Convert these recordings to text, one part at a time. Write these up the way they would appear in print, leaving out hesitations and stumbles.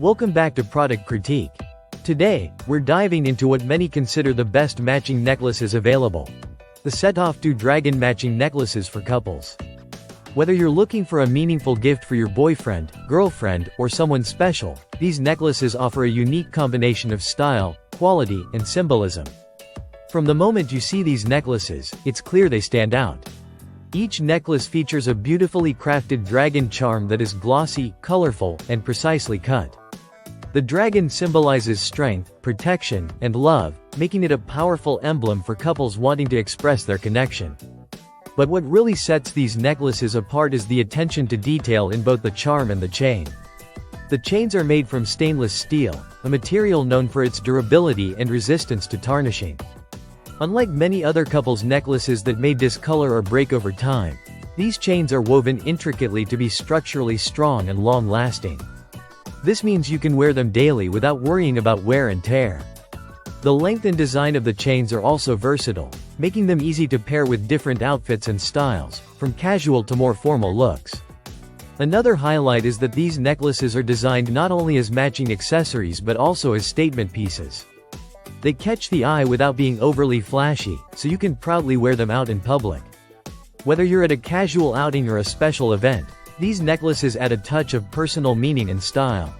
Welcome back to Product Critique. Today, we're diving into what many consider the best matching necklaces available. The Setoftwo dragon matching necklaces for couples. Whether you're looking for a meaningful gift for your boyfriend, girlfriend, or someone special, these necklaces offer a unique combination of style, quality, and symbolism. From the moment you see these necklaces, it's clear they stand out. Each necklace features a beautifully crafted dragon charm that is glossy, colorful, and precisely cut. The dragon symbolizes strength, protection, and love, making it a powerful emblem for couples wanting to express their connection. But what really sets these necklaces apart is the attention to detail in both the charm and the chain. The chains are made from stainless steel, a material known for its durability and resistance to tarnishing. Unlike many other couples' necklaces that may discolor or break over time, these chains are woven intricately to be structurally strong and long-lasting. This means you can wear them daily without worrying about wear and tear. The length and design of the chains are also versatile, making them easy to pair with different outfits and styles, from casual to more formal looks. Another highlight is that these necklaces are designed not only as matching accessories but also as statement pieces. They catch the eye without being overly flashy, so you can proudly wear them out in public. Whether you're at a casual outing or a special event, these necklaces add a touch of personal meaning and style.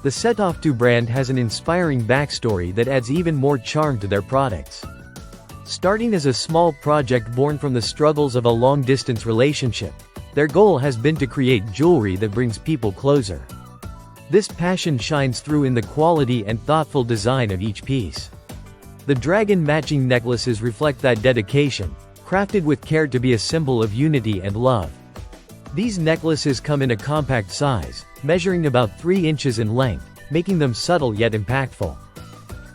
The Setoftwo brand has an inspiring backstory that adds even more charm to their products. Starting as a small project born from the struggles of a long-distance relationship, their goal has been to create jewelry that brings people closer. This passion shines through in the quality and thoughtful design of each piece. The dragon matching necklaces reflect that dedication, crafted with care to be a symbol of unity and love. These necklaces come in a compact size, measuring about 3 inches in length, making them subtle yet impactful.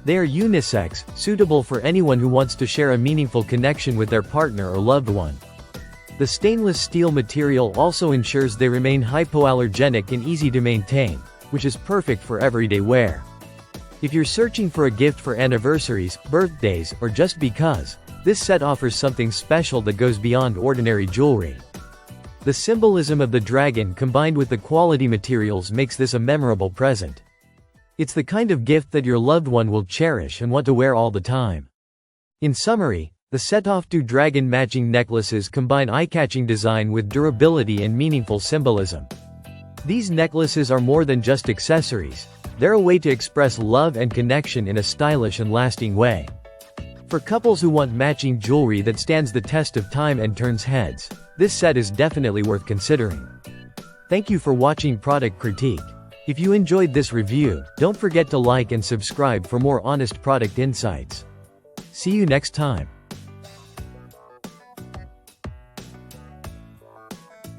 They are unisex, suitable for anyone who wants to share a meaningful connection with their partner or loved one. The stainless steel material also ensures they remain hypoallergenic and easy to maintain, which is perfect for everyday wear. If you're searching for a gift for anniversaries, birthdays, or just because, this set offers something special that goes beyond ordinary jewelry. The symbolism of the dragon combined with the quality materials makes this a memorable present. It's the kind of gift that your loved one will cherish and want to wear all the time. In summary, the Setoftwo dragon matching necklaces combine eye-catching design with durability and meaningful symbolism. These necklaces are more than just accessories, they're a way to express love and connection in a stylish and lasting way. For couples who want matching jewelry that stands the test of time and turns heads, this set is definitely worth considering. Thank you for watching Product Critique. If you enjoyed this review, don't forget to like and subscribe for more honest product insights. See you next time.